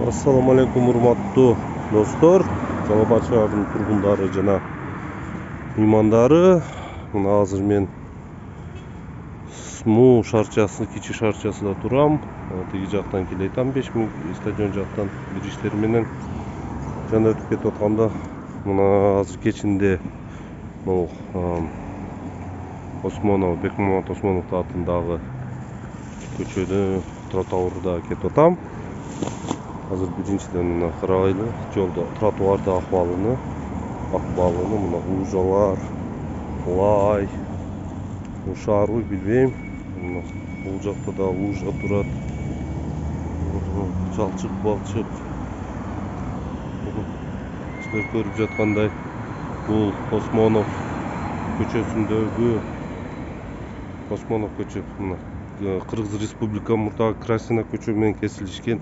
Assalamu alaikum урматтуу достор, Жалал Абад шаарынын тургундары жана меймандары. Мына азыр мен Сму шарчасы, кичи шарчасында турам. Тиги жактан келетам, 5000 стадион жактан бир иштер менен жана өтүп кетип атканда мына азыр кечинде бул Осмонов, Бекмамат Осмонов атындагы көчөдө тротуарда кетип атам. Азыр биринчиден мына карайлы жолдо тротуарды акыбалыны мына лужалар, лай, шаарбы билбейм. Мына бул жакта да лужа турат. Чалчык, балчык. Силер көрүп жаткандай бул Осмонов көчөсүндөгү Осмонов көчө. Мына Кыргыз Республика мурдагы Красина көчө менен кесилишкен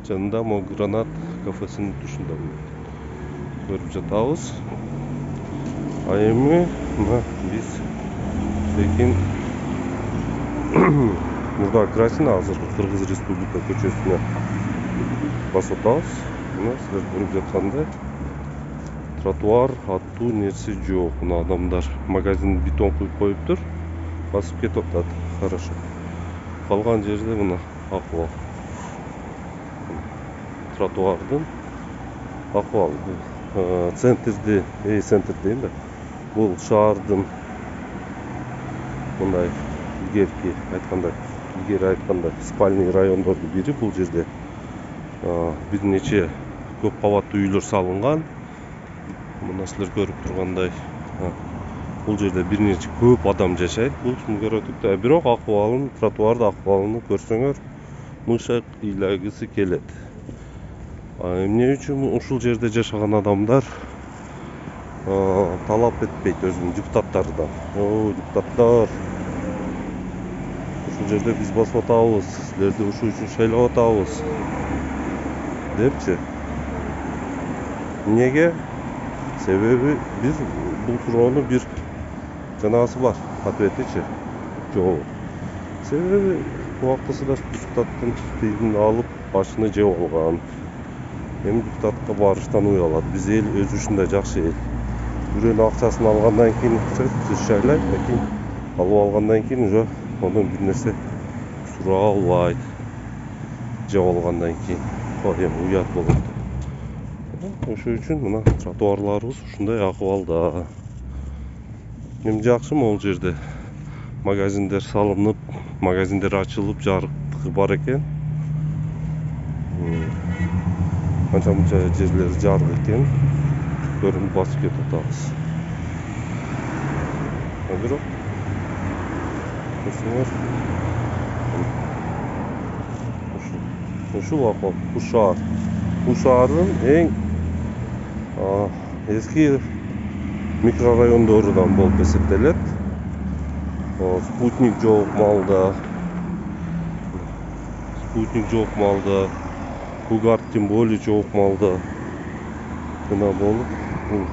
жанында мо Гранат кафесинин тушунда көрүп жатабыз. А эми мына биз секин мурдагы Красина, азыркы Кыргыз Республика көчөсүнө басып атабыз. Мына силер көрүп жаткандай тротуар аттуу нерсе жок. Мына адамдар магазин бетон куюп коюптур, басып кетип атат. Хорошо. Калган жерде мына акыбал. Тротуардын акыбалы бул центрди, центр дейм да. Бул шаардын мындай илгери айтканда спальный райондордун бири. Бул жерде бир нече көп кабаттуу үйлөр салынган. Мына силер көрүп тургандай бул жерде бир нече көп адам жашайт. Бул мүгөрөтүктө, бирок акыбалын, тротуарды акыбалын көрсөңөр мышак ыйлагысы келет. Эмне үчүн ушул жерде жашаган адамдар талап этпейт өзүнүн депутаттарынан? Депутаттар, ушул жерде биз басып атабыз, силерди ушул үчүн шайлап атабыз депчи. Эмнеге? Себеби бир бул суроону бир жанагысы бар, ответичи жок. Себеби убактысында депутаттын тыйынын алып башыны жеп алган. Эми депутатка барыштан уялат. Биз эл өзү ушундай жакшы эл. Бирөөнүн акчасын алгандан кийин сиз шайлайт, кийин алып алгандан кийин уже ондон бир нерсе сураа албайт. Жеп алгандан кийин эми уят болот. Ошол үчүн мына тротуарларыбыз ушундай акыбалда. Эми жакшы могул жерде магазиндер салынып, магазиндер ачылып, жарыктыгы бар экен. Канча-мынча жерлери жарык экен. Көрүнүп басып кетип атабыз. Бирок көрсөңөр ушул акыбал, бул шаардын эң эски микрорайондорунан болуп эсептелет. Спутник жок малда, Кугарт тем более жок малда гана болуп, бул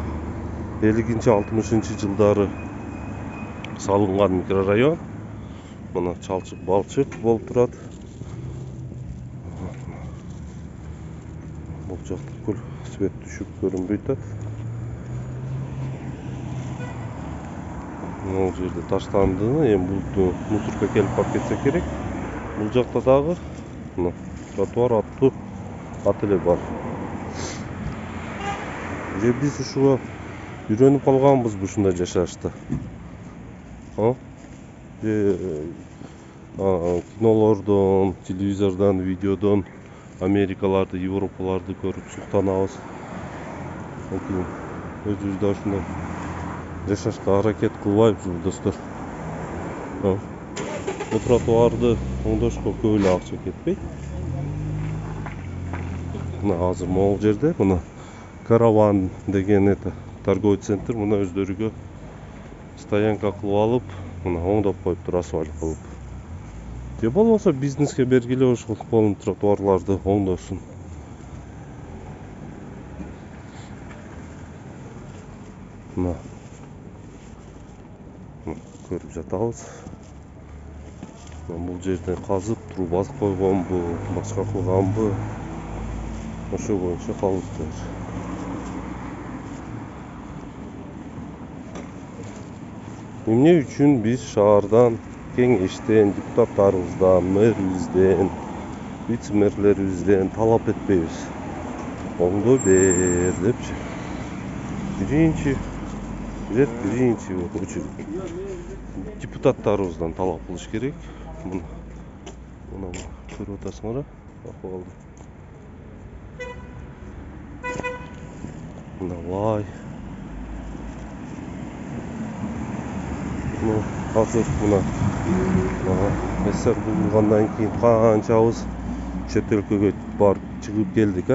50-60 жылдары салынган микрорайон. Мына чалчык, балчык болуп турат. Бул жакта көл свет түшүп көрүнбөйт. Бул жерде таштандыны, эми бул мусорко келип алып кетсе керек. Бул жакта дагы мына тротуар аттуу ат эле бар. Же биз ушуга үйрөнүп калганбызбы ушундай жашашты? Кинолордон, телевизордон, видеодон Америкаларды, Европаларды көрүп суктанабыз. Өзүбүз да ушундай жашашка аракет кылбайбызбы, достор? Бул тротуарды оңдошко көп эле акча кетпейт. Мына азыр могул жерде мына Караван деген торговый центр мына өздөрүгө стоянка кылып алып, мына оңдоп коюптур, асфальт кылып. Же болбосо бизнеске бергиле ошол тротуарларды оңдосун. Мына көрүп жатабыз. Бул жерде казып, труба койгонбу, башка кылганбы? ошо боюнча калыптыр. Эмне үчүн биз шаардан, кеңештен, депутаттарыбыздан, мэрибизден, вице-мэрлерибизден талап этпейбиз? Оңдой бер депчи. Биринчи очередь депутаттарыбыздан талап кылыш керек. Мына көрүп атасыңар, акыбалды. Мына азыр мына эсер булгандан кийин канчабыз чет өлкөгө барып чыгып келдик,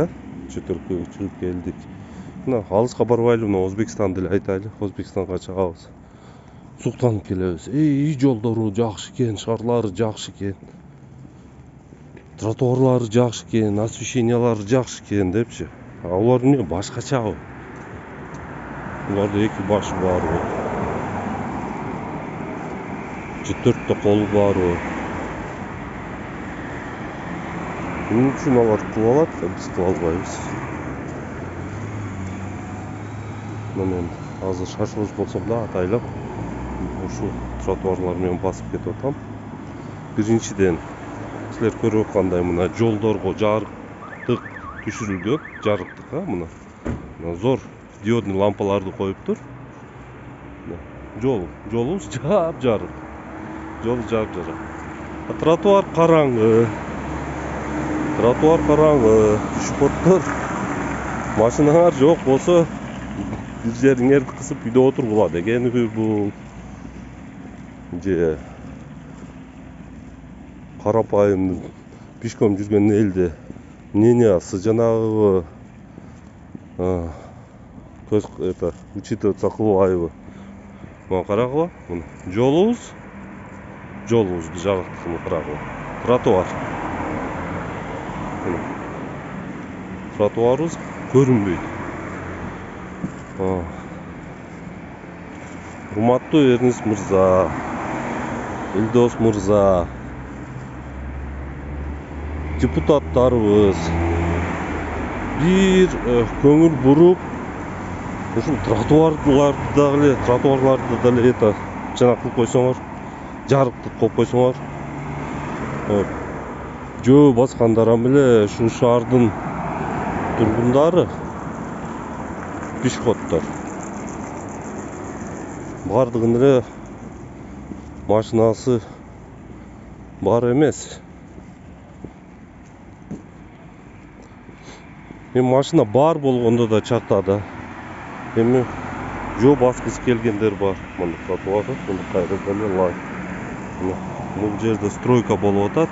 чет өлкөгө чыгып келдик. Мына алыска барбайлы, мына Өзбекстанды эле айтайлы. Өзбекстанга чыгабыз. Суктанып келебиз. Үй жолдору жакшы экен, шаарлары жакшы экен. Тротуарлары жакшы экен, освещениялары жакшы экен депчи. Алар эмне башкачабы? Буларда эки башы барбы? Же төрттө колу барбы? Эмне үчүн алар кыла алат, биз кыла албайбыз? Мен азыр шашылыш болсом да атайлап ушул тротуарлар менен басып кетип атам. Биринчиден, силер көрүп аткандай мына жолдорго жарыктык түшүрүлгөн, жарыктык, мына зор диодный лампаларды коюптур. Жолубуз жап-жарык. Жол жап-жарык. Тротуар караңгы. Пешеходдор, машиналар жок болсо бир жериңерди кысып үйдө отургула дегенби бул? Же карапайым пешком жүргөн элде мнениясы жанагы көз учитываться кылбайбы? Мына карагыла, мына жолубузду жарыктыгын карагыла. Тротуар. Тротуарыбыз көрүнбөйт. Урматтуу Эрнис мырза, Элдос мырза, депутаттарыбыз бир көңүл буруп, ушул тротуарларды деле жана кылып койсоңор, жарыктык коюп койсоңор, жөө баскандардан эле ушул шаардын тургундары, пешеходдор бардыгын эле машинасы бар эмес. Машина бар болгондо да чакта да. Эми жөө баскысы келгендер бар. Мына тротуарды, мына кайра деле лай. Бул жерде стройка болуп атат.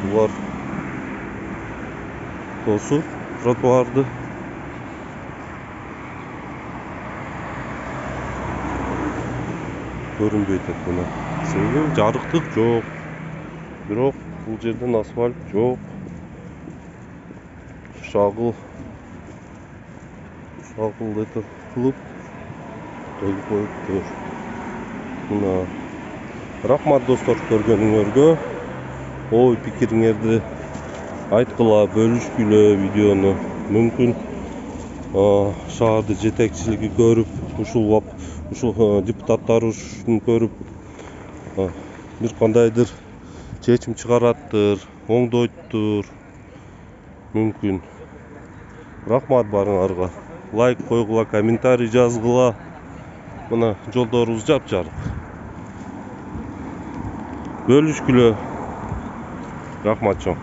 Булар тосуп тротуарды. Көрүнбөйт мына. Себеби жарыктык жок. Бирок бул жерден асфальт жок. Шагыл это кылып тоюп коюптур. Мына рахмат достор көргөнүңөргө. Ой пикириңерди айткыла, бөлүшкүлө видеону. Мүмкүн шаарды жетекчилиги көрүп, ушул депутаттарын көрүп бир кандайдыр чечим чыгараттыр, оңдойттур. Мүмкүн. Рахмат барыңарга. Лайк койгула, комментарий жазгыла. Мына жолдорубуз жап-жарык. Бөлүшкүлө. Рахмат чоң.